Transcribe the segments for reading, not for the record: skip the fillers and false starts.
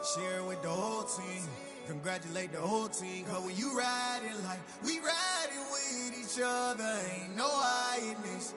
Sharing with the whole team. Congratulate the whole team. Cause when you riding like we riding with each other, ain't no hiding this.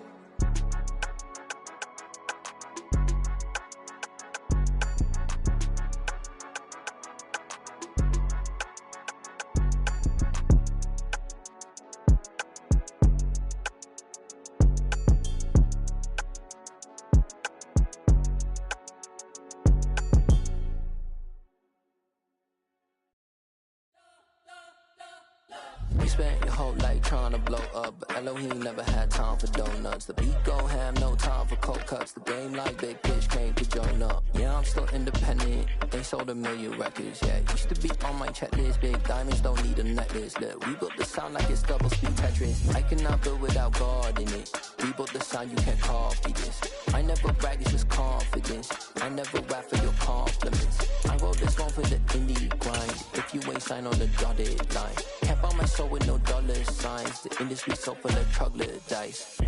You spent your whole life trying to blow up, but Elohim never had time for donuts. The beat gon' have no time for cold cuts. The game like Big Pitch came to join up. Yeah, I'm still independent. They sold 1 million records, yeah. Used to be on my checklist. Big diamonds don't need a necklace. Look, we built the sound like it's double speed Tetris. I cannot build without God in it. We built the sound, you can't copy this. I never brag, it's just confidence. I never rap for your compliments. I wrote this one for the indie grind. If you ain't signed on the dotted line, can't buy my soul with no dollar signs. The industry so full of troglodytes.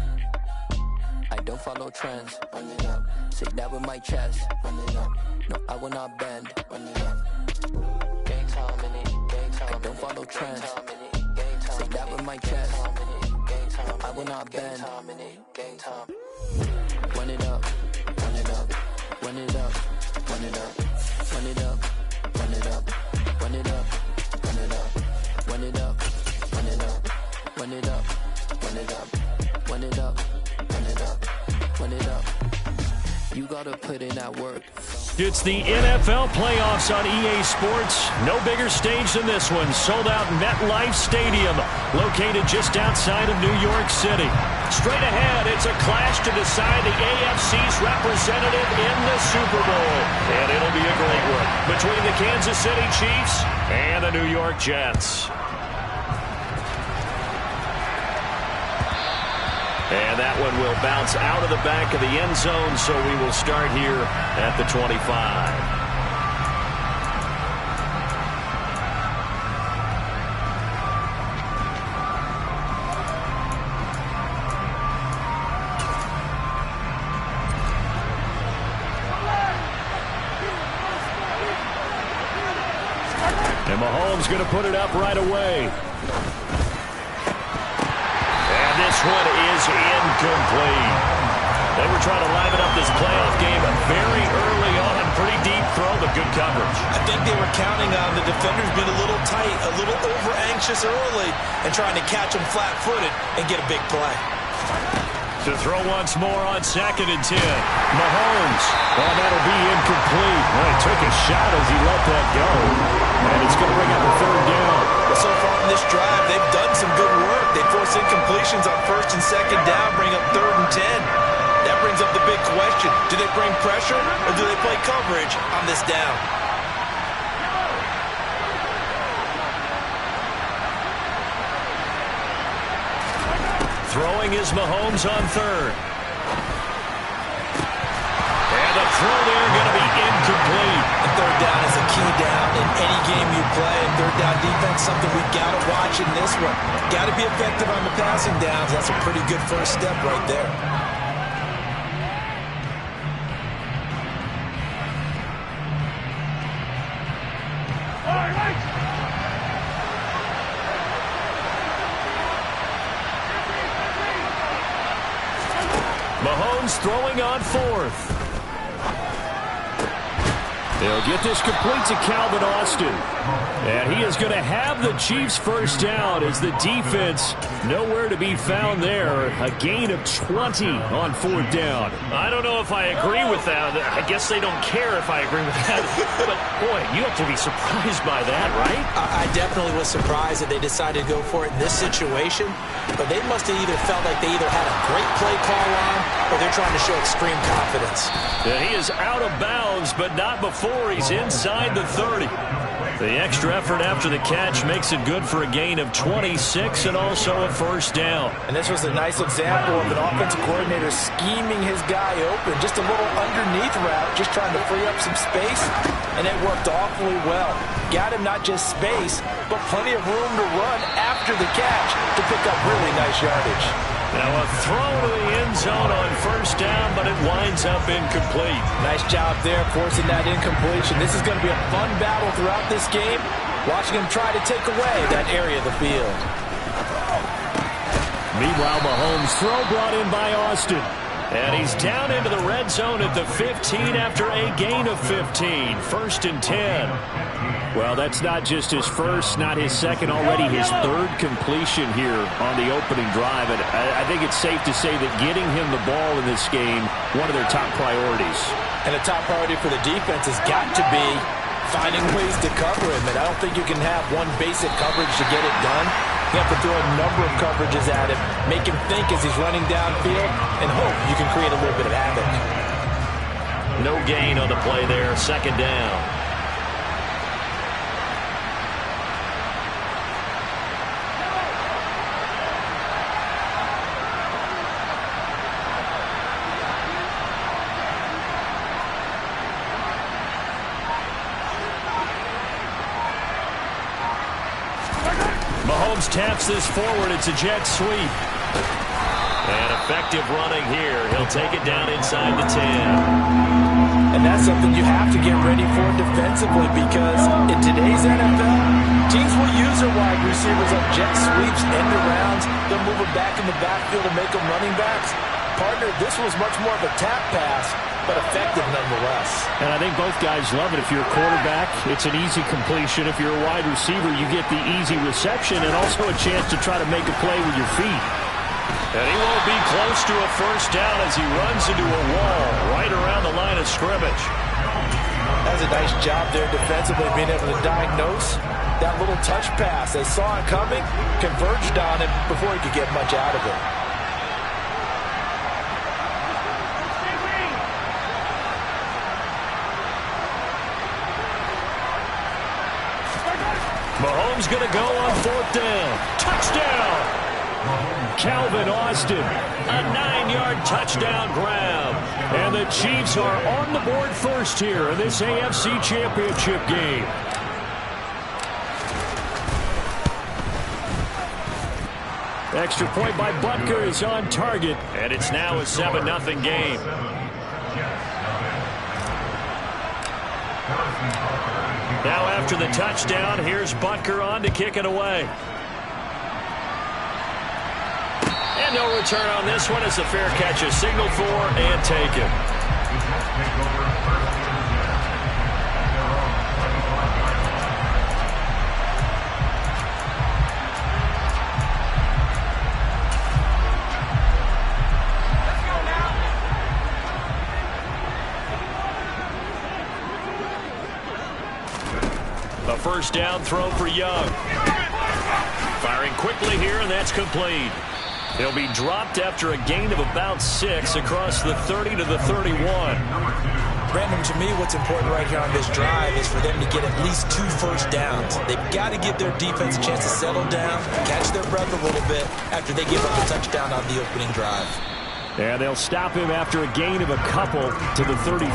I don't follow trends. Run it up. Say that with my chest. Run it up. No, I will not bend. Run it up. Gang time in it. Gang time. I don't follow trends. Say that with my chest. I will not bend. Gang time. Run it up. Run it up. Run it up. Run it up. Run it up. Run it up. Run it up. Run it up. Run it up. Run it up. Run it up. Run it up. Run it up. Run it up. Run it up. You gotta put in that work. It's the NFL playoffs on EA Sports. No bigger stage than this one. Sold out MetLife Stadium, located just outside of New York City. Straight ahead, it's a clash to decide the AFC's representative in the Super Bowl. And it'll be a great one between the Kansas City Chiefs and the New York Jets. And that one will bounce out of the back of the end zone, so we will start here at the 25. And Mahomes going to put it up right away. This one is incomplete. They were trying to liven up this playoff game very early on. Pretty deep throw, but good coverage. I think they were counting on the defenders being a little tight, a little over-anxious early, and trying to catch them flat-footed and get a big play. To throw once more on 2nd and 10. Mahomes. Well, that'll be incomplete. Well, he took a shot as he let that go. And it's going to bring up a 3rd down. Well, so far in this drive, they've done some good work. They force incompletions on 1st and 2nd down, bring up 3rd and 10. That brings up the big question. Do they bring pressure or do they play coverage on this down? Throwing is Mahomes on 3rd. And the throw there going to be incomplete. And 3rd down is a key down in any game you play. And 3rd down defense, something we got to watch in this one. Got to be effective on the passing downs. That's a pretty good first step right there. Mahomes throwing on 4th. They'll get this complete to Calvin Austin. And he is going to have the Chiefs first down as the defense nowhere to be found there. A gain of 20 on 4th down. I don't know if I agree with that. I guess they don't care if I agree with that. But, boy, you have to be surprised by that, right? I definitely was surprised that they decided to go for it in this situation. But they must have either felt like they either had a great play call on or they're trying to show extreme confidence. Yeah, he is out of bounds, but not before he's inside the 30. The extra effort after the catch makes it good for a gain of 26 and also a first down. And this was a nice example of an offensive coordinator scheming his guy open. Just a little underneath route, just trying to free up some space. And it worked awfully well. Got him not just space, but plenty of room to run after the catch to pick up really nice yardage. Now a throw to the end zone on first down, but it winds up incomplete. Nice job there forcing that incompletion. This is going to be a fun battle throughout this game. Watching him try to take away that area of the field. Meanwhile, Mahomes' throw brought in by Austin. And he's down into the red zone at the 15 after a gain of 15. 1st and 10. Well, that's not just his first, not his second, already his third completion here on the opening drive. And I think it's safe to say that getting him the ball in this game, one of their top priorities. And the top priority for the defense has got to be finding ways to cover him. And I don't think you can have one basic coverage to get it done. You have to throw a number of coverages at him, make him think as he's running downfield, and hope you can create a little bit of havoc. No gain on the play there, 2nd down. Mahomes taps this forward. It's a jet sweep. And effective running here. He'll take it down inside the 10. And that's something you have to get ready for defensively, because in today's NFL, teams will use their wide receivers on jet sweeps, end arounds. They'll move them back in the backfield and make them running backs. Partner, this was much more of a tap pass, but effective nonetheless. And I think both guys love it. If you're a quarterback, it's an easy completion. If you're a wide receiver, you get the easy reception and also a chance to try to make a play with your feet. And he won't be close to a first down as he runs into a wall right around the line of scrimmage. That's a nice job there defensively, being able to diagnose that little touch pass. They saw it coming, converged on him before he could get much out of it. Mahomes going to go on 4th down. Touchdown! Calvin Austin, a 9-yard touchdown grab. And the Chiefs are on the board first here in this AFC Championship game. Extra point by Butker is on target. And it's now a 7-0 game. Now after the touchdown, here's Butker on to kick it away. And no return on this one as the fair catch is signaled for and taken. A first down throw for Young. Firing quickly here, and that's complete. He'll be dropped after a gain of about 6 across the 30 to the 31. Brandon, to me, what's important right here on this drive is for them to get at least 2 first downs. They've got to give their defense a chance to settle down, catch their breath a little bit after they give up a touchdown on the opening drive. And they'll stop him after a gain of a couple to the 33.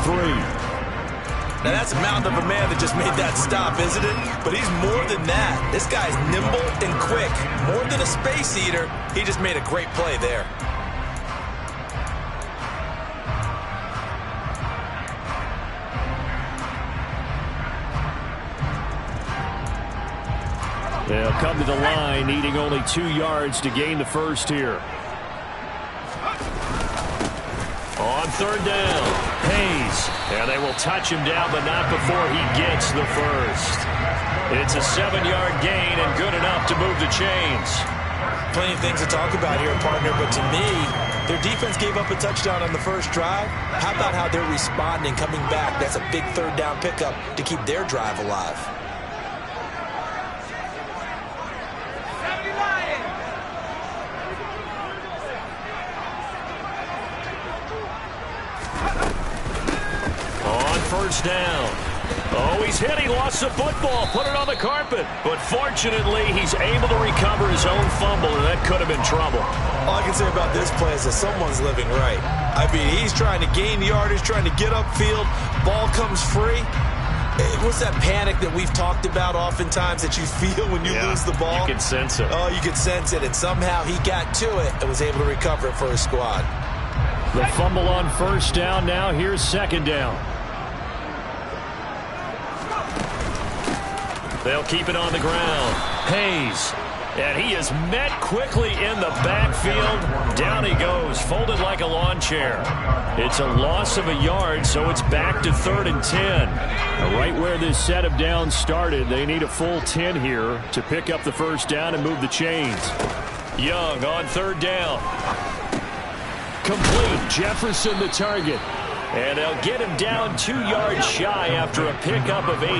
Now, that's a mountain of a man that just made that stop, isn't it? But he's more than that. This guy's nimble and quick. More than a space eater, he just made a great play there. They'll come to the line, needing only 2 yards to gain the first here. On 3rd down, Hayes. And they will touch him down, but not before he gets the first. It's a 7-yard gain and good enough to move the chains. Plenty of things to talk about here, partner, but to me, their defense gave up a touchdown on the first drive. How about how they're responding, coming back? That's a big 3rd down pickup to keep their drive alive. First down. Oh, he's hit. He lost the football. Put it on the carpet. But fortunately, he's able to recover his own fumble, and that could have been trouble. All I can say about this play is that someone's living right. I mean, he's trying to gain yardage, trying to get upfield. Ball comes free. What's that panic that we've talked about oftentimes that you feel when you lose the ball? You can sense it. Oh, you can sense it, and somehow he got to it and was able to recover it for his squad. The fumble on first down now. Here's second down. They'll keep it on the ground. Hayes. And he is met quickly in the backfield. Down he goes, folded like a lawn chair. It's a loss of a yard, so it's back to 3rd and 10. Right where this set of downs started, they need a full 10 here to pick up the first down and move the chains. Young on 3rd down. Complete. Jefferson the target. And they'll get him down 2 yards shy after a pickup of 8.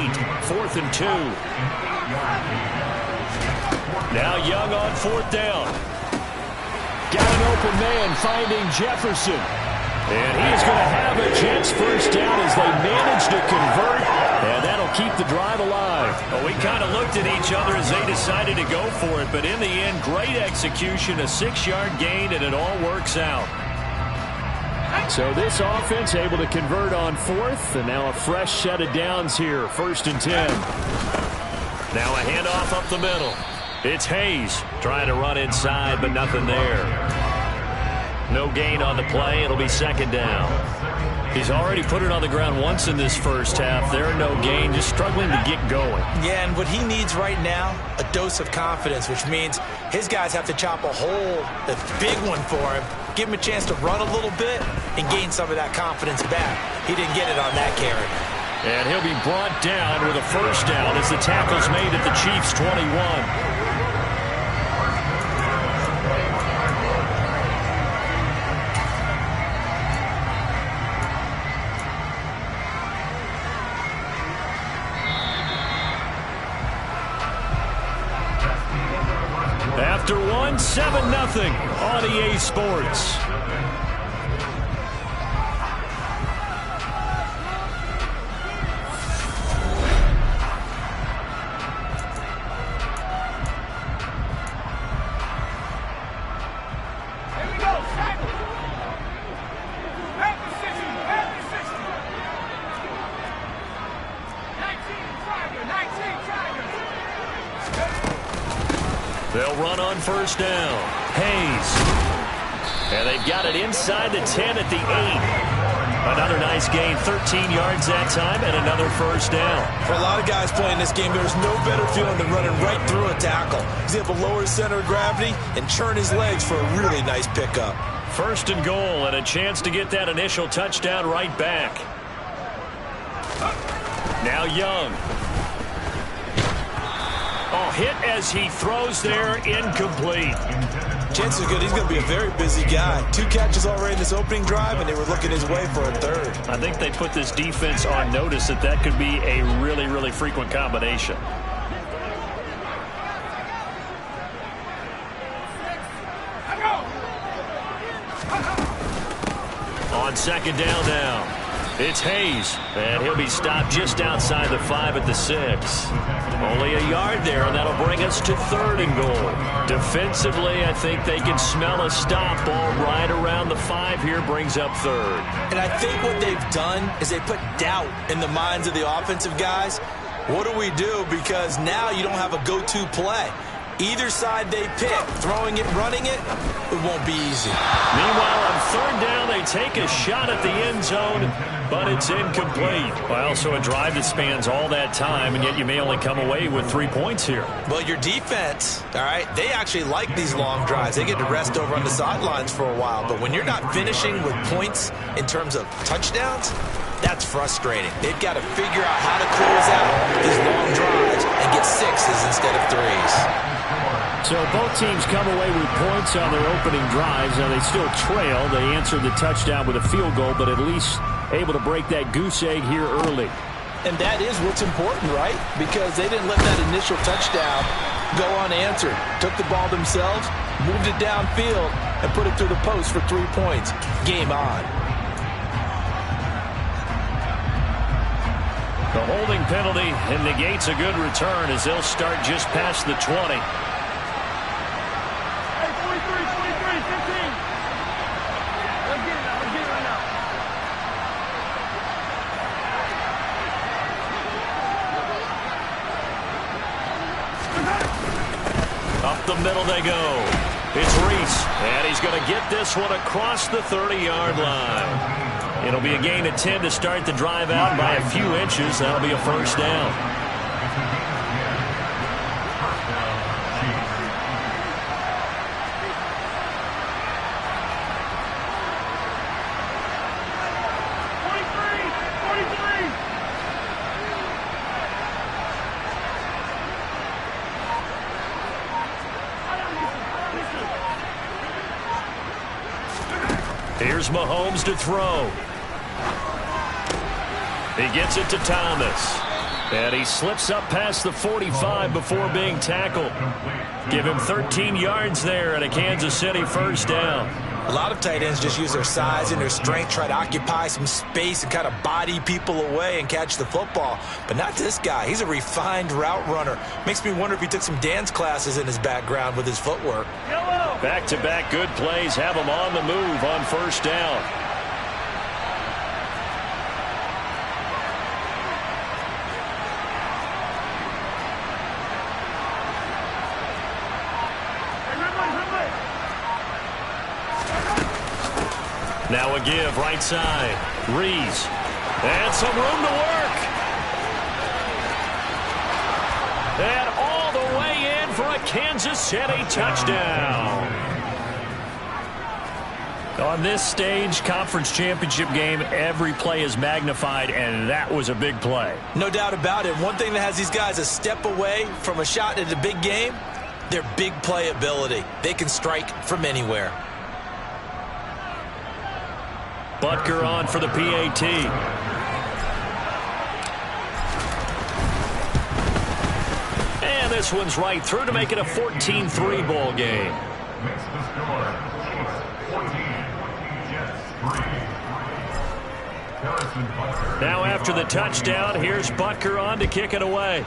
4th and 2. Now Young on 4th down. Got an open man finding Jefferson. And he is going to have a Jets first down as they manage to convert. And that'll keep the drive alive. Well, we kind of looked at each other as they decided to go for it. But in the end, great execution, a 6-yard gain, and it all works out. So this offense able to convert on 4th. And now a fresh set of downs here. 1st and 10. Now a handoff up the middle. It's Hayes trying to run inside, but nothing there. No gain on the play. It'll be 2nd down. He's already put it on the ground once in this first half. There, no gain, just struggling to get going. Yeah, and what he needs right now, a dose of confidence, which means his guys have to chop a hole, a big one for him, give him a chance to run a little bit and gain some of that confidence back. He didn't get it on that carry. And he'll be brought down with a first down as the tackle's made at the Chiefs' 21. After 7-0 on EA Sports. They'll run on first down. Hayes. And they've got it inside the 10 at the 8. Another nice gain, 13 yards that time, and another first down. For a lot of guys playing this game, there's no better feeling than running right through a tackle. He's able to lower his center of gravity and churn his legs for a really nice pickup. 1st and goal, and a chance to get that initial touchdown right back. Now Young. Oh, hit as he throws there, incomplete. Chances are good he's going to be a very busy guy. 2 catches already in this opening drive, and they were looking his way for a 3rd. I think they put this defense on notice that could be a really, really frequent combination. On 2nd down now. It's Hayes, and he'll be stopped just outside the 5 at the 6. Only a yard there, and that'll bring us to 3rd and goal. Defensively, I think they can smell a stop ball right around the 5 here, brings up 3rd. And I think what they've done is they put doubt in the minds of the offensive guys. What do we do? Because now you don't have a go-to play. Either side they pick, throwing it, running it, it won't be easy. Meanwhile, on 3rd down, they take a shot at the end zone, but it's incomplete. Well, so a drive that spans all that time, and yet you may only come away with 3 points here. Well, your defense, all right, they actually like these long drives. They get to rest over on the sidelines for a while, but when you're not finishing with points in terms of touchdowns, that's frustrating. They've got to figure out how to close out these long drives and get 6s instead of 3s. So both teams come away with points on their opening drives. Now they still trail. They answered the touchdown with a field goal, but at least able to break that goose egg here early. And that is what's important, right? Because they didn't let that initial touchdown go unanswered. Took the ball themselves, moved it downfield, and put it through the post for 3 points. Game on. The holding penalty negates a good return as they'll start just past the 20. Up the middle they go. It's Reese, and he's going to get this one across the 30-yard line. It'll be a gain of 10 to start the drive out by a few inches. That'll be a first down. Here's Mahomes to throw. He gets it to Thomas. And he slips up past the 45 before being tackled. Give him 13 yards there and a Kansas City first down. A lot of tight ends just use their size and their strength, try to occupy some space and kind of body people away and catch the football. But not this guy. He's a refined route runner. Makes me wonder if he took some dance classes in his background with his footwork. Back-to-back good plays have him on the move on first down. Now a give, right side. Reese. And some room to work. And all the way in for a Kansas City touchdown. On this stage, conference championship game, every play is magnified, and that was a big play. No doubt about it. One thing that has these guys a step away from a shot at a big game, their big play ability. They can strike from anywhere. Butker on for the PAT. And this one's right through to make it a 14-3 ball game. Now after the touchdown, here's Butker on to kick it away.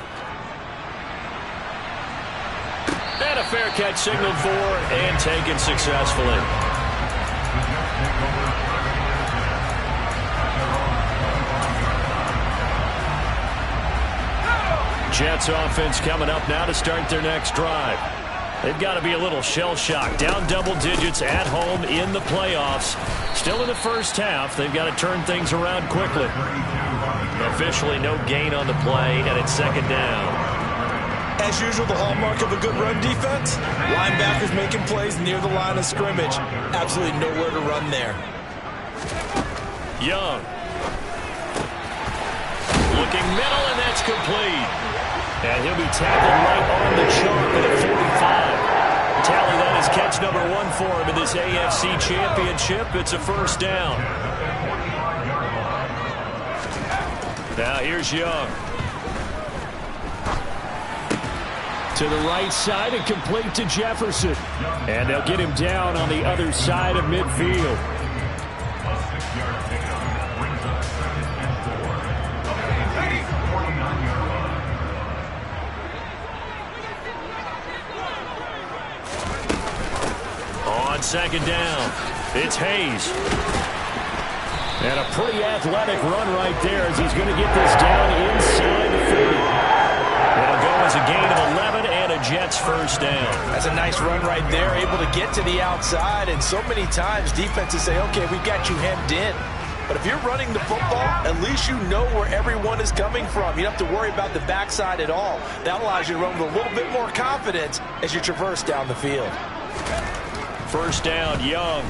And a fair catch signaled for and taken successfully. Jets offense coming up now to start their next drive. They've got to be a little shell-shocked. Down double digits at home in the playoffs. Still in the first half. They've got to turn things around quickly. Officially no gain on the play, and it's second down. As usual, the hallmark of a good run defense, linebackers making plays near the line of scrimmage. Absolutely nowhere to run there. Young. Looking middle, and that's complete. And he'll be tackled right on the chalk at a 45. Tally that is catch number 1 for him in this AFC Championship. It's a first down. Now here's Young. To the right side and complete to Jefferson. And they'll get him down on the other side of midfield. On second down, it's Hayes. And a pretty athletic run right there as he's going to get this down inside the 40. It'll go as a gain of 11 and a Jets first down. That's a nice run right there, able to get to the outside. And so many times defenses say, okay, we've got you hemmed in. But if you're running the football, at least you know where everyone is coming from. You don't have to worry about the backside at all. That allows you to run with a little bit more confidence as you traverse down the field. First down, Young.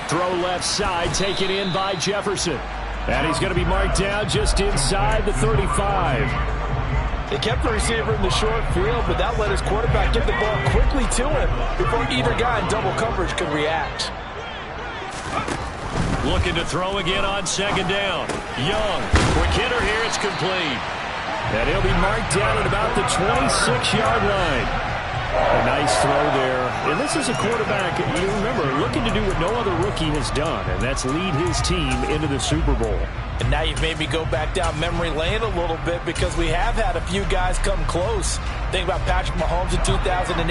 Throw left side, taken in by Jefferson. And he's going to be marked down just inside the 35. They kept the receiver in the short field, but that let his quarterback get the ball quickly to him before either guy in double coverage could react. Looking to throw again on second down. Young. Quick hitter here, it's complete. And he'll be marked down at about the 26-yard line. A nice throw there. And this is a quarterback, you remember, looking to do what no other rookie has done, and that's lead his team into the Super Bowl. And now you've made me go back down memory lane a little bit because we have had a few guys come close. Think about Patrick Mahomes in 2018.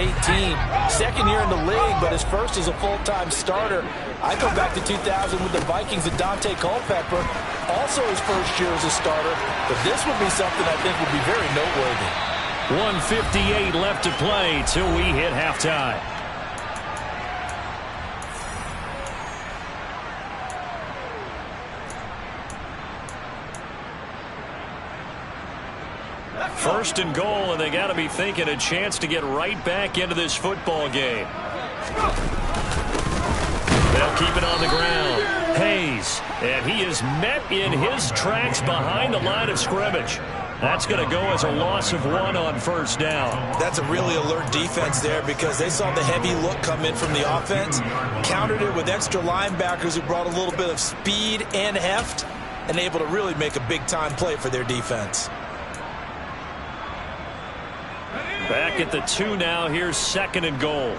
Second year in the league, but his first as a full-time starter. I go back to 2000 with the Vikings and Dante Culpepper. Also his first year as a starter. But this would be something I think would be very noteworthy. 1:58 left to play till we hit halftime. First and goal, and they got to be thinking a chance to get right back into this football game. They'll keep it on the ground. Hayes, and he is met in his tracks behind the line of scrimmage. That's going to go as a loss of 1 on first down. That's a really alert defense there because they saw the heavy look come in from the offense, countered it with extra linebackers who brought a little bit of speed and heft, and able to really make a big-time play for their defense. Back at the 2 now. Here's second and goal.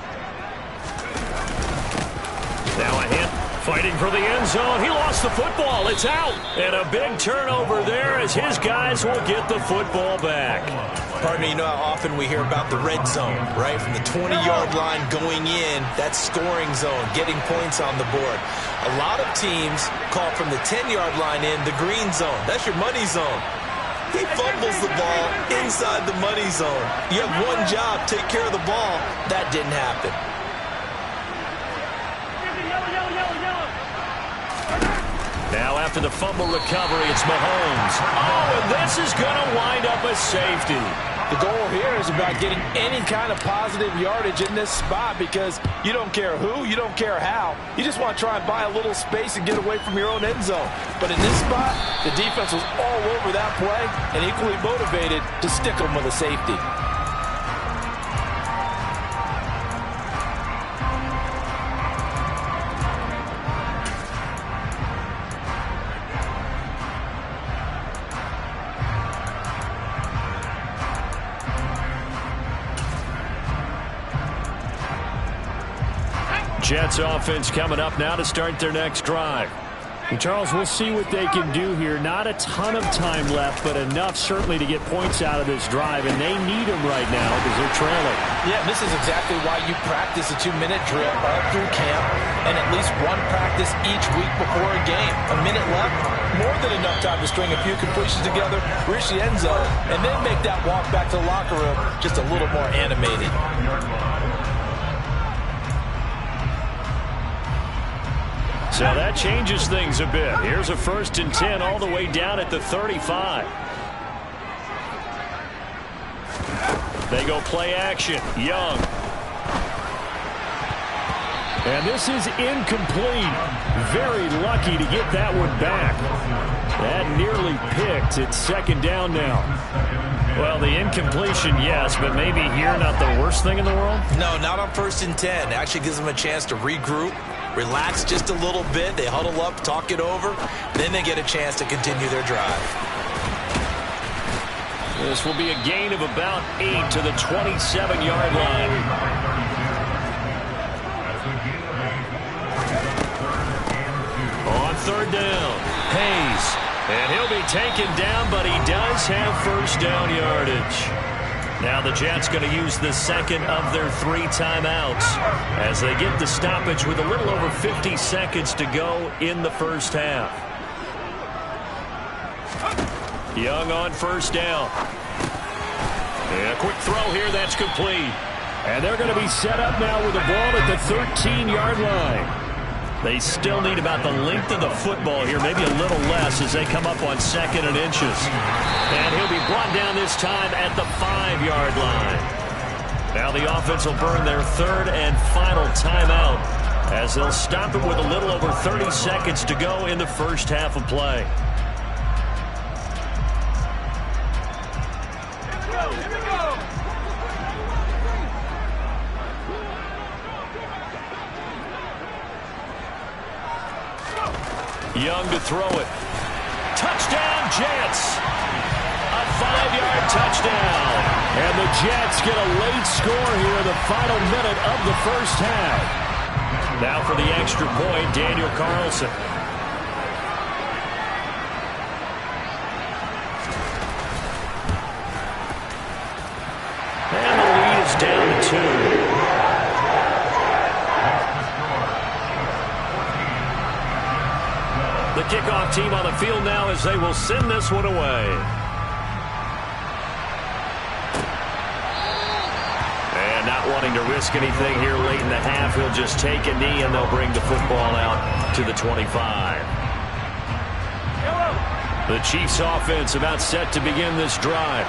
Now a hit, fighting for the end zone. He lost the football. It's out. And a big turnover there as his guys will get the football back. Pardon me, you know how often we hear about the red zone, right? From the 20-yard line going in, that scoring zone, getting points on the board. A lot of teams call from the 10-yard line in the green zone. That's your money zone. He fumbles the ball inside the money zone. You have one job, take care of the ball. That didn't happen. Now after the fumble recovery, it's Mahomes. Oh, and this is going to wind up a safety. The goal here is about getting any kind of positive yardage in this spot because you don't care who, you don't care how. You just want to try and buy a little space and get away from your own end zone. But in this spot, the defense was all over that play and equally motivated to stick them with a safety. Jets offense coming up now to start their next drive. And Charles, we'll see what they can do here. Not a ton of time left, but enough certainly to get points out of this drive, and they need them right now because they're trailing. Yeah, this is exactly why you practice a 2-minute drill all through camp and at least one practice each week before a game. A minute left, more than enough time to string a few completions together, reach the end zone, and then make that walk back to the locker room just a little more animated. So that changes things a bit. Here's a 1st and 10 all the way down at the 35. They go play action. Young. And this is incomplete. Very lucky to get that one back. That nearly picked. It's 2nd down now. Well, the incompletion, yes, but maybe here not the worst thing in the world? No, not on 1st and 10. Actually gives them a chance to regroup, relax just a little bit. They huddle up, talk it over. Then they get a chance to continue their drive. This will be a gain of about 8 to the 27-yard line. On 3rd down, Hayes. And he'll be taken down, but he does have first down yardage. Now the Jets going to use the second of their 3 timeouts as they get the stoppage with a little over 50 seconds to go in the first half. Young on first down. And a quick throw here, that's complete. And they're going to be set up now with the ball at the 13-yard line. They still need about the length of the football here, maybe a little less as they come up on 2nd and inches. And he'll be brought down this time at the 5-yard line. Now the offense will burn their 3rd and final timeout as they'll stop it with a little over 30 seconds to go in the first half of play. Young to throw it. Touchdown, Jets. A 5-yard touchdown. And the Jets get a late score here in the final minute of the first half. Now for the extra point, Daniel Carlson. And the lead is down to 2. The kickoff team on the field now as they will send this one away. looking to risk anything here late in the half. He'll just take a knee, and they'll bring the football out to the 25. The Chiefs offense about set to begin this drive.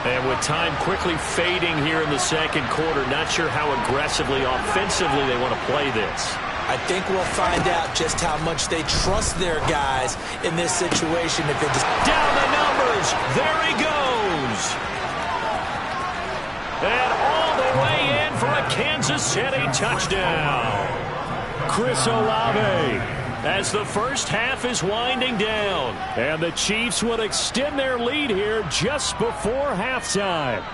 And with time quickly fading here in the second quarter, not sure how aggressively, offensively they want to play this. I think we'll find out just how much they trust their guys in this situation. If they just down the numbers, there he goes. And all the way in for a Kansas City touchdown. Chris Olave, as the first half is winding down. And the Chiefs will extend their lead here just before halftime.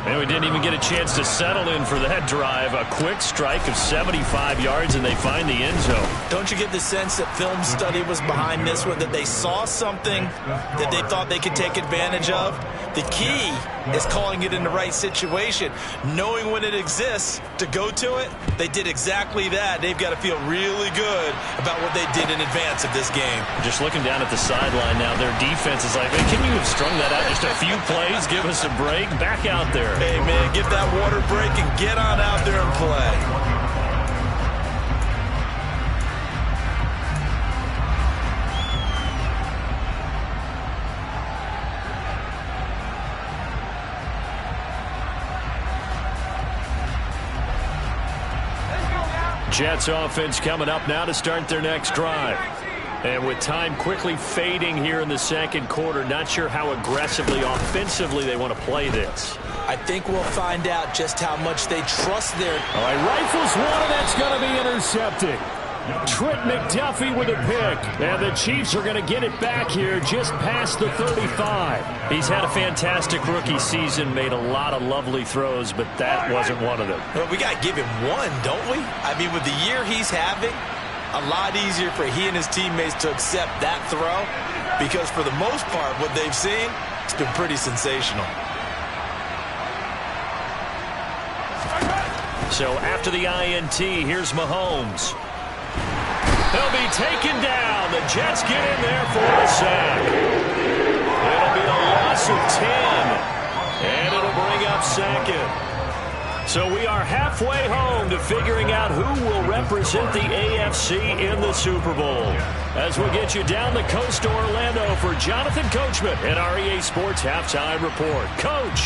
And we didn't even get a chance to settle in for that drive. A quick strike of 75 yards, and they find the end zone. Don't you get the sense that film study was behind this one, that they saw something that they thought they could take advantage of? The key is calling it in the right situation, knowing when it exists to go to it. They did exactly that. They've got to feel really good about what they did in advance of this game. Just looking down at the sideline now, their defense is like, man, can you have strung that out just a few plays? Give us a break. Back out there. Hey, man, get that water break and get on out there and play. Jets offense coming up now to start their next drive. And with time quickly fading here in the second quarter, not sure how aggressively, offensively they want to play this. I think we'll find out just how much they trust their... All right, rifles one, and that's going to be intercepted. Trent McDuffie with a pick. And the Chiefs are going to get it back here just past the 35. He's had a fantastic rookie season, made a lot of lovely throws, but that wasn't one of them. Well, we got to give him one, don't we? I mean, with the year he's having, a lot easier for he and his teammates to accept that throw, because for the most part, what they've seen, it's been pretty sensational. So after the INT, here's Mahomes. He'll be taken down. The Jets get in there for a sack. It'll be a loss of 10, and it'll bring up second. So we are halfway home to figuring out who will represent the AFC in the Super Bowl. As we'll get you down the coast to Orlando for Jonathan Coachman and our EA Sports Halftime Report. Coach.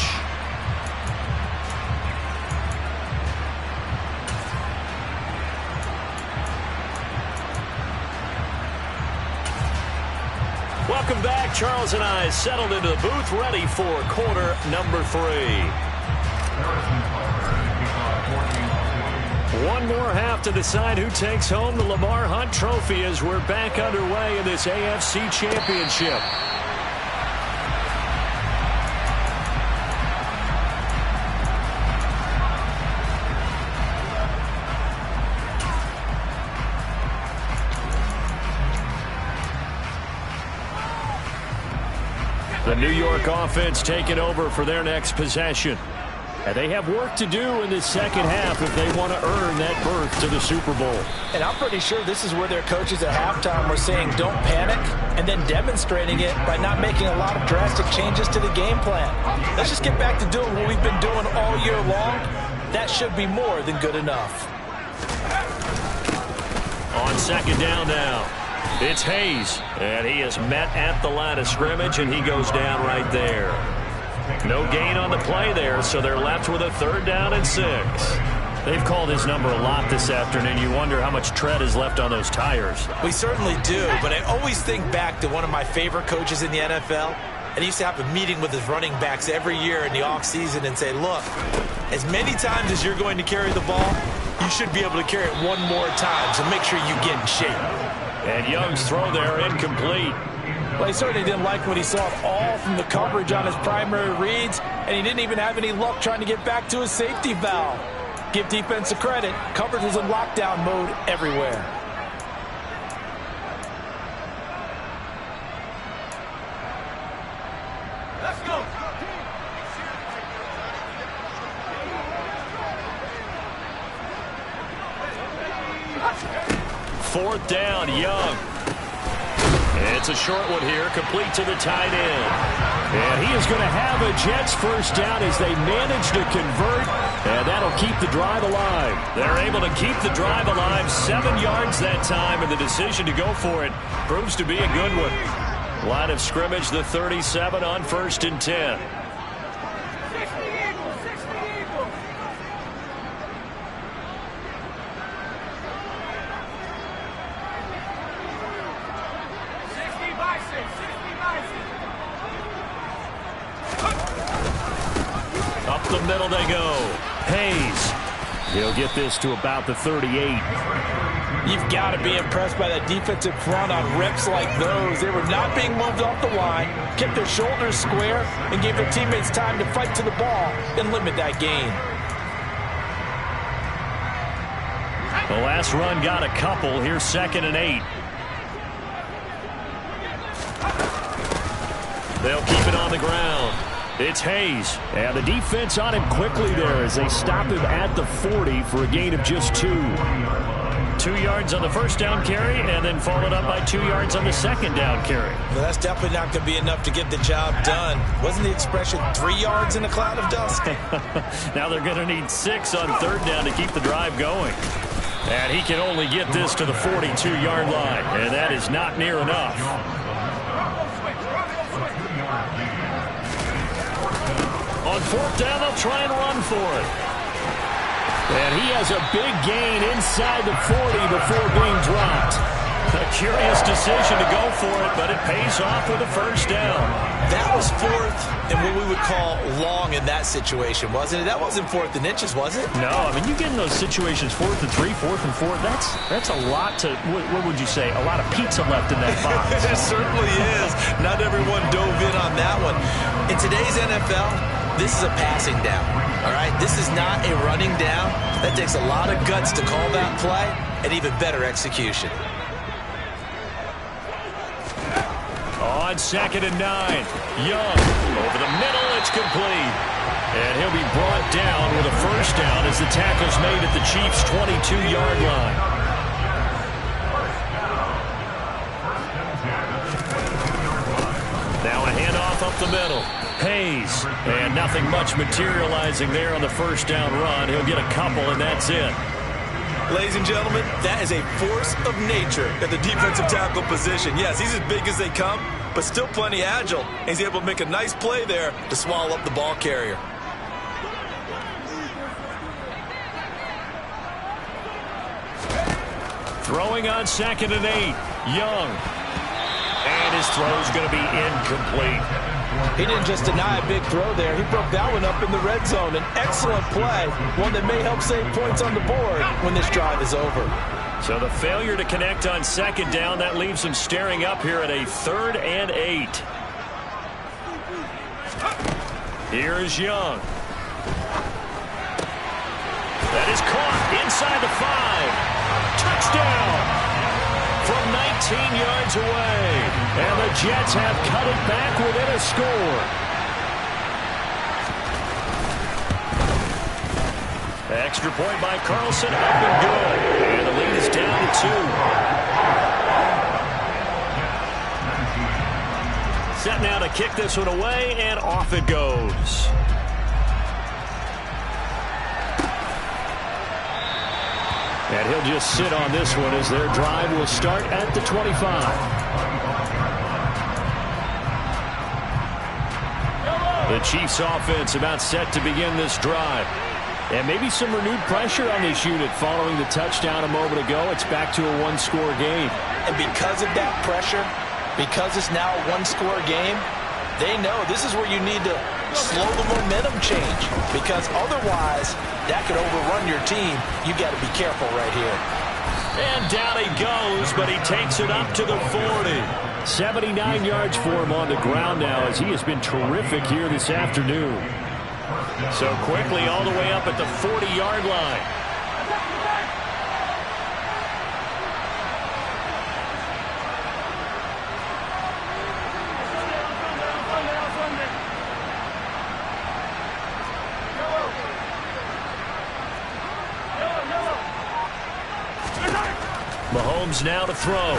Welcome back. Charles and I settled into the booth, ready for quarter number 3. One more half to decide who takes home the Lamar Hunt Trophy as we're back underway in this AFC Championship. The New York offense taking over for their next possession. And they have work to do in this second half if they want to earn that berth to the Super Bowl. And I'm pretty sure this is where their coaches at halftime were saying don't panic, and then demonstrating it by not making a lot of drastic changes to the game plan. Let's just get back to doing what we've been doing all year long. That should be more than good enough. On second down now, it's Hayes, and he is met at the line of scrimmage, and he goes down right there. No gain on the play there, so they're left with a 3rd down and 6. They've called his number a lot this afternoon. You wonder how much tread is left on those tires. We certainly do, but I always think back to one of my favorite coaches in the NFL, and he used to have a meeting with his running backs every year in the offseason and say, look, as many times as you're going to carry the ball, you should be able to carry it one more time, so make sure you get in shape. And Young's throw there incomplete. Well, he certainly didn't like what he saw all from the coverage on his primary reads, and he didn't even have any luck trying to get back to his safety valve. Give defense a credit. Coverage was in lockdown mode everywhere. Let's go. 4th down, Young. It's a short one here, complete to the tight end. And he is going to have a Jets first down as they manage to convert, and that'll keep the drive alive. They're able to keep the drive alive, 7 yards that time, and the decision to go for it proves to be a good one. Line of scrimmage, the 37 on 1st and 10. Up the middle they go. Hayes. He'll get this to about the 38. You've got to be impressed by that defensive front on reps like those. They were not being moved off the line, kept their shoulders square, and gave their teammates time to fight to the ball and limit that gain. The last run got a couple. Here's 2nd and 8. They'll keep it on the ground. It's Hayes. And the defense on him quickly there as they stop him at the 40 for a gain of just 2. 2 yards on the first down carry, and then followed up by 2 yards on the second down carry. Well, that's definitely not going to be enough to get the job done. Wasn't the expression 3 yards in a cloud of dust? Now they're going to need 6 on 3rd down to keep the drive going. And he can only get this to the 42-yard line, and that is not near enough. On 4th down, they'll try and run for it. And he has a big gain inside the 40 before being dropped. A curious decision to go for it, but it pays off with a first down. That was 4th and what we would call long in that situation, wasn't it? That wasn't 4th and inches, was it? No, I mean, you get in those situations 4th and 3, 4th and 4. That's a lot to, what would you say, a lot of pizza left in that box. It certainly is. Not everyone dove in on that one. In today's NFL, this is a passing down, all right? This is not a running down. That takes a lot of guts to call that play and even better execution. On 2nd and 9, Young over the middle, it's complete. And he'll be brought down with a first down as the tackle's made at the Chiefs' 22-yard line. Now a handoff up the middle. Hayes, and nothing much materializing there on the first down run. He'll get a couple, and that's it. Ladies and gentlemen, that is a force of nature at the defensive tackle position. Yes, he's as big as they come, but still plenty agile. He's able to make a nice play there to swallow up the ball carrier. Throwing on 2nd and 8, Young. And his throw's going to be incomplete. He didn't just deny a big throw there. He broke that one up in the red zone. An excellent play, one that may help save points on the board when this drive is over. So the failure to connect on 2nd down, that leaves him staring up here at a 3rd and 8. Here is Young. That is caught inside the 5. Touchdown! From 19 yards away. And the Jets have cut it back within a score. Extra point by Carlson, up and good. And the lead is down to 2. Set now to kick this one away, and off it goes. And he'll just sit on this one as their drive will start at the 25. The Chiefs offense about set to begin this drive. And maybe some renewed pressure on this unit following the touchdown a moment ago. It's back to a one-score game. And because of that pressure, because it's now a one-score game, they know this is where you need to slow the momentum change, because otherwise that could overrun your team. You got to be careful right here. And down he goes, but he takes it up to the 40. 79 yards for him on the ground now, as he has been terrific here this afternoon. So quickly all the way up at the 40-yard line. Mahomes now to throw.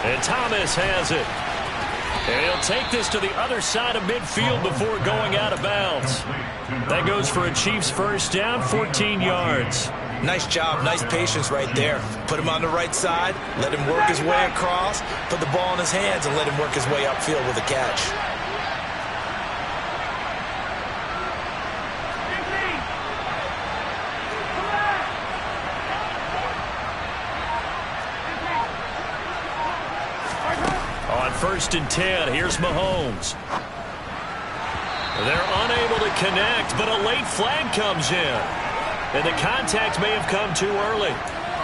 And Thomas has it. And he'll take this to the other side of midfield before going out of bounds. That goes for a Chiefs first down, 14 yards. Nice job, nice patience right there. Put him on the right side, let him work his way across, put the ball in his hands, and let him work his way upfield with a catch. On 1st and 10, here's Mahomes. They're unable to connect, but a late flag comes in. And the contact may have come too early.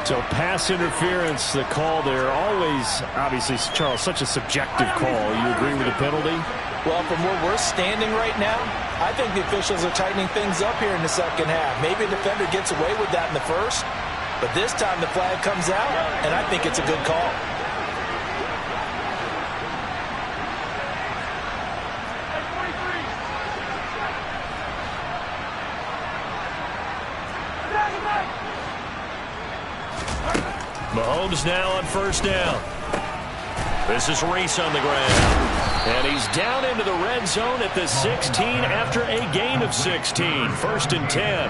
So pass interference, the call there, always, obviously, Charles, such a subjective call. You agree with the penalty? Well, from where we're standing right now, I think the officials are tightening things up here in the second half. Maybe a defender gets away with that in the first, but this time the flag comes out, and I think it's a good call. Mahomes now on 1st down. This is Reese on the ground. And he's down into the red zone at the 16 after a gain of 16. 1st and 10.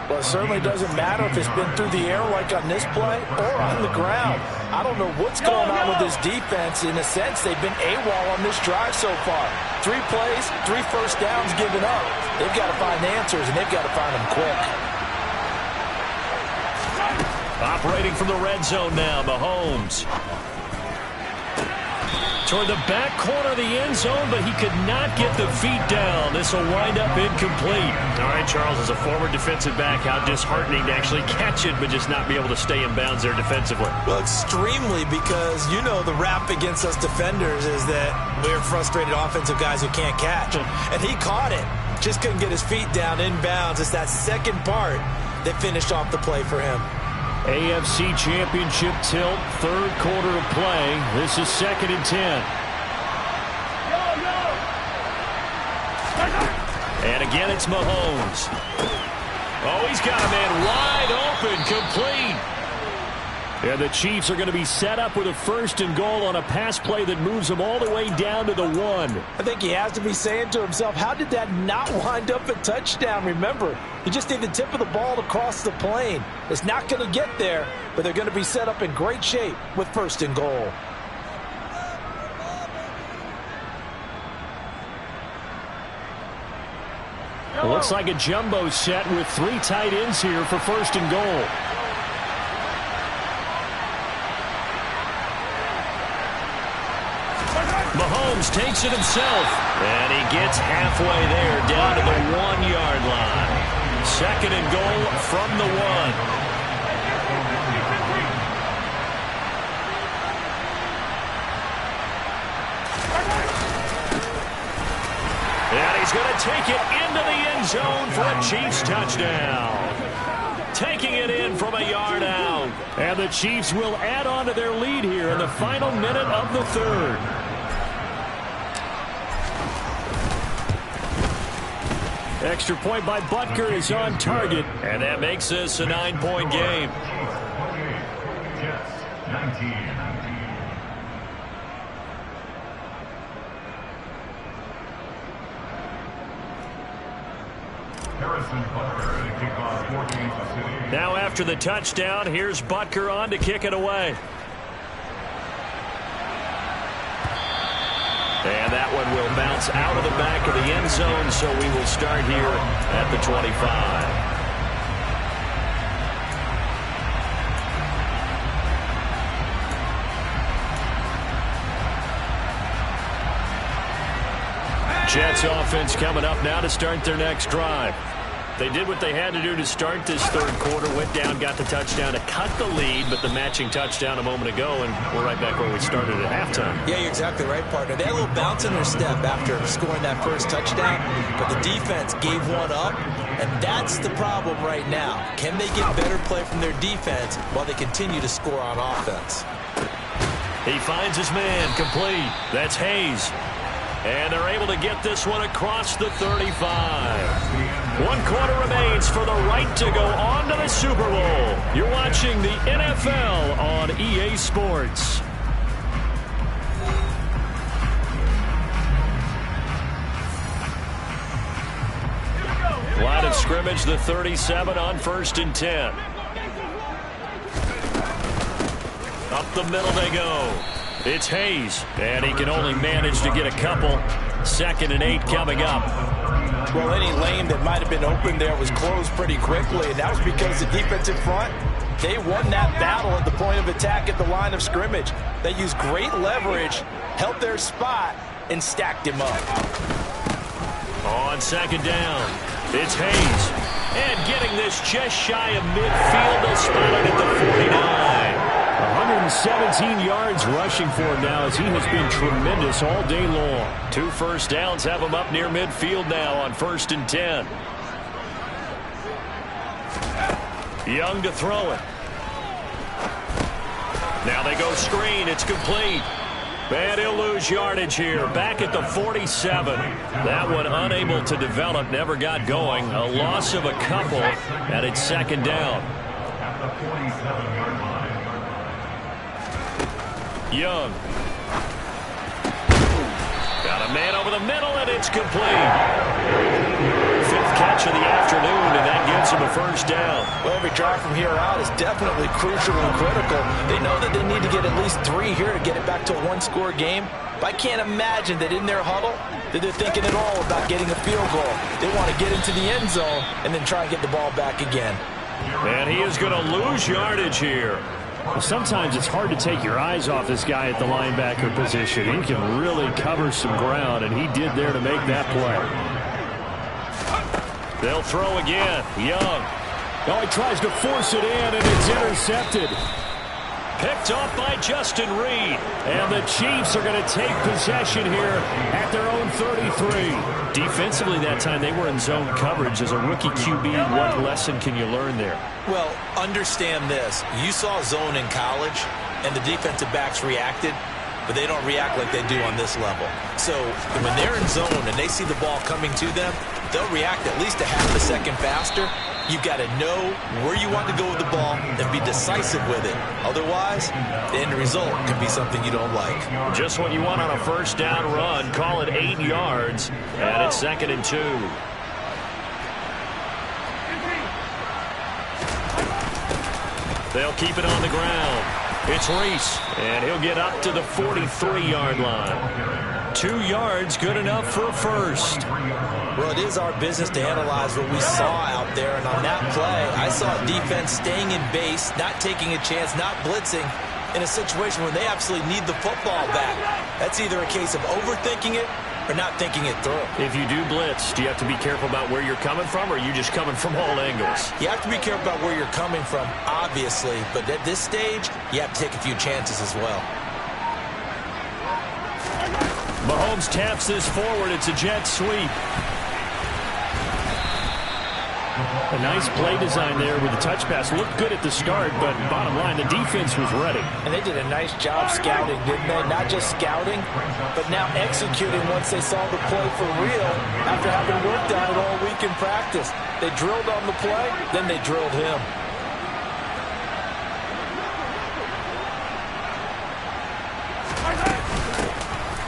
Well, it certainly doesn't matter if it's been through the air like on this play or on the ground. I don't know what's going on with this defense. In a sense, they've been AWOL on this drive so far. 3 plays, 3 first downs given up. They've got to find answers, and they've got to find them quick. Operating from the red zone now, Mahomes. Toward the back corner of the end zone, but he could not get the feet down. This will wind up incomplete. All right, Charles, as a former defensive back, how disheartening to actually catch it, but just not be able to stay in bounds there defensively. Well, extremely, because you know the rap against us defenders is that we're frustrated offensive guys who can't catch. And he caught it. Just couldn't get his feet down in bounds. It's that second part that finished off the play for him. AFC Championship tilt, 3rd quarter of play. This is 2nd and 10. And again, it's Mahomes. Oh, he's got a man wide open, complete. And the Chiefs are going to be set up with a 1st and goal on a pass play that moves them all the way down to the 1. I think he has to be saying to himself, how did that not wind up a touchdown? Remember, he just need the tip of the ball to cross the plane. It's not going to get there, but they're going to be set up in great shape with 1st and goal. It looks like a jumbo set with 3 tight ends here for 1st and goal. Mahomes takes it himself, and he gets halfway there down to the 1-yard line. 2nd and goal from the 1. And he's going to take it into the end zone for a Chiefs touchdown. Taking it in from a yard out. And the Chiefs will add on to their lead here in the final minute of the 3rd. Extra point by Butker is on target. And that makes this a 9-point game. Now after the touchdown, here's Butker on to kick it away. And that one will bounce out of the back of the end zone, so we will start here at the 25. Jets offense coming up now to start their next drive. They did what they had to do to start this 3rd quarter, went down, got the touchdown to cut the lead, but the matching touchdown a moment ago, and we're right back where we started at halftime. Yeah, you're exactly right, partner. They had a little bounce in their step after scoring that first touchdown, but the defense gave one up, and that's the problem right now. Can they get better play from their defense while they continue to score on offense? He finds his man, complete. That's Hayes. And they're able to get this one across the 35. 1 quarter remains for the right to go on to the Super Bowl. You're watching the NFL on EA Sports. scrimmage, the 37 on 1st and 10. Up the middle they go. It's Hayes, and he can only manage to get a couple. 2nd and 8 coming up. Well, any lane that might have been open there was closed pretty quickly, and that was because the defensive front, they won that battle at the point of attack at the line of scrimmage. They used great leverage, held their spot, and stacked him up. On 2nd down, it's Hayes. And getting this just shy of midfield, they'll spot it at the 49. 117 yards rushing for him now as he has been tremendous all day long. 2 first downs have him up near midfield now on 1st and 10. Young to throw it. Now they go screen. It's complete. And he'll lose yardage here. Back at the 47. That one unable to develop. Never got going. A loss of a couple. And it's 2nd down. Young. Got a man over the middle, and it's complete. 5th catch of the afternoon, and that gets him a first down. Well, every drive from here out is definitely crucial and critical. They know that they need to get at least 3 here to get it back to a 1-score game. But I can't imagine that in their huddle that they're thinking at all about getting a field goal. They want to get into the end zone and then try and get the ball back again. And he is going to lose yardage here. Well, sometimes it's hard to take your eyes off this guy at the linebacker position. He can really cover some ground, and he did there to make that play. They'll throw again. Young. Oh, he tries to force it in, and it's intercepted. Picked off by Justin Reed. And the Chiefs are going to take possession here at their own 33. Defensively that time, they were in zone coverage. As a rookie QB, what lesson can you learn there? Well, understand this. You saw zone in college, and the defensive backs reacted, but they don't react like they do on this level. So when they're in zone and they see the ball coming to them, they'll react at least a half a second faster. You've got to know where you want to go with the ball and be decisive with it. Otherwise, the end result could be something you don't like. Just what you want on a first down run. Call it 8 yards, and it's 2nd and 2. They'll keep it on the ground. It's Reese, and he'll get up to the 43-yard line. 2 yards, good enough for a first. Well, it is our business to analyze what we saw out there, and on that play, I saw defense staying in base, not taking a chance, not blitzing, in a situation where they absolutely need the football back. That's either a case of overthinking it or not thinking it through. If you do blitz, do you have to be careful about where you're coming from, or are you just coming from all angles? You have to be careful about where you're coming from, obviously, but at this stage, you have to take a few chances as well. Mahomes taps this forward. It's a jet sweep. A nice play design there with the touch pass. Looked good at the start, but bottom line, the defense was ready. And they did a nice job scouting, didn't they? Not just scouting, but now executing once they saw the play for real after having worked on it all week in practice. They drilled on the play, then they drilled him.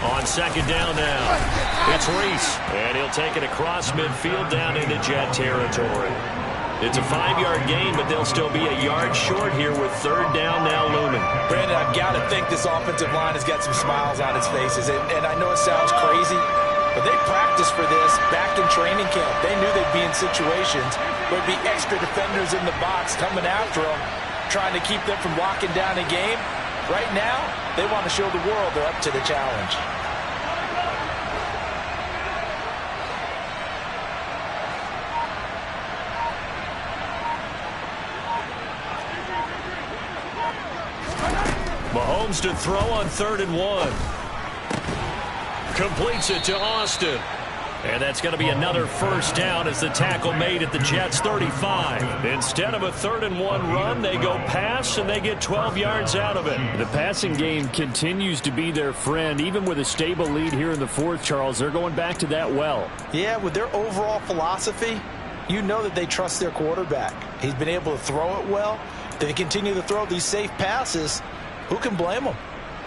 On 2nd down now, it's Reese, and he'll take it across midfield down into jet territory. It's a 5-yard gain, but they'll still be a yard short here with 3rd down now looming. Brandon, I've got to think this offensive line has got some smiles on its faces, and I know it sounds crazy, but they practiced for this back in training camp. They knew they'd be in situations where there'd be extra defenders in the box coming after them, trying to keep them from locking down a game. Right now, they want to show the world they're up to the challenge. Mahomes to throw on 3rd and 1. Completes it to Austin. And that's going to be another first down as the tackle made at the Jets' 35. Instead of a 3rd and 1 run, they go pass, and they get 12 yards out of it. The passing game continues to be their friend. Even with a stable lead here in the 4th, Charles, they're going back to that well. Yeah, with their overall philosophy, you know that they trust their quarterback. He's been able to throw it well. They continue to throw these safe passes. Who can blame them?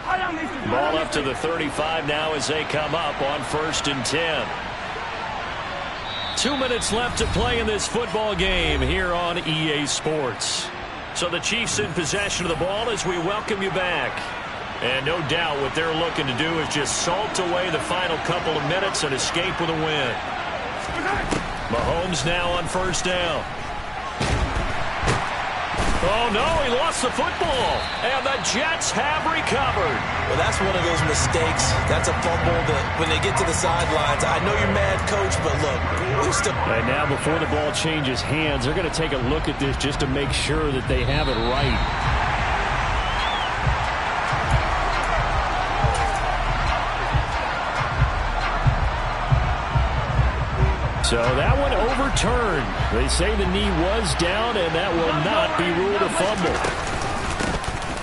Ball up to the 35 now as they come up on 1st and 10. 2 minutes left to play in this football game here on EA Sports. So the Chiefs in possession of the ball as we welcome you back. And no doubt what they're looking to do is just salt away the final couple of minutes and escape with a win. Mahomes now on first down. Oh, no, he lost the football. And the Jets have recovered. Well, that's one of those mistakes. That's a fumble that when they get to the sidelines, I know you're mad, Coach, but look, we still... And now before the ball changes hands, they're going to take a look at this just to make sure that they have it right. So that one overturned. They say the knee was down, and that will not be ruled a fumble.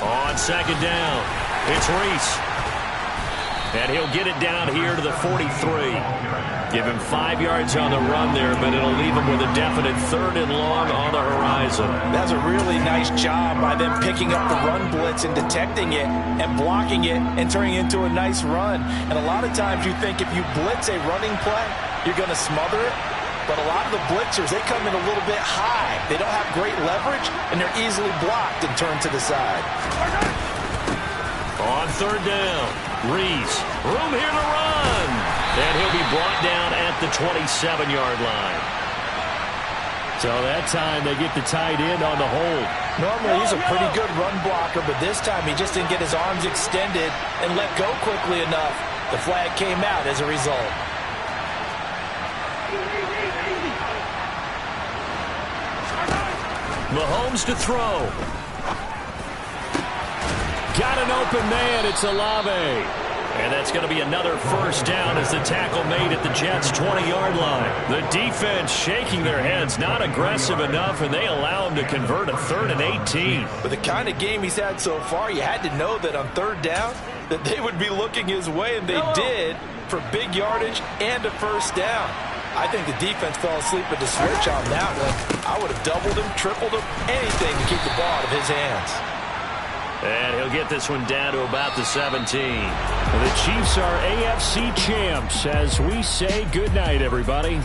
On second down, it's Reese. And he'll get it down here to the 43. Give him 5 yards on the run there, but it'll leave him with a definite 3rd and long on the horizon. That's a really nice job by them picking up the run blitz and detecting it and blocking it and turning it into a nice run. And a lot of times you think if you blitz a running play, you're going to smother it. But a lot of the blitzers, they come in a little bit high. They don't have great leverage, and they're easily blocked and turned to the side. On third down, Reese. Room here to run. And he'll be brought down at the 27-yard line. So that time they get the tight end on the hold. Normally he's a pretty good run blocker, but this time he just didn't get his arms extended and let go quickly enough. The flag came out as a result. Mahomes to throw. Got an open man. It's Olave. And that's going to be another first down as the tackle made at the Jets' 20-yard line. The defense shaking their heads, not aggressive enough, and they allow him to convert a 3rd and 18. With the kind of game he's had so far, you had to know that on third down that they would be looking his way, and they did for big yardage and a first down. I think the defense fell asleep with the switch on that one. I would have doubled him, tripled him, anything to keep the ball out of his hands. And he'll get this one down to about the 17. The Chiefs are AFC champs as we say goodnight, everybody.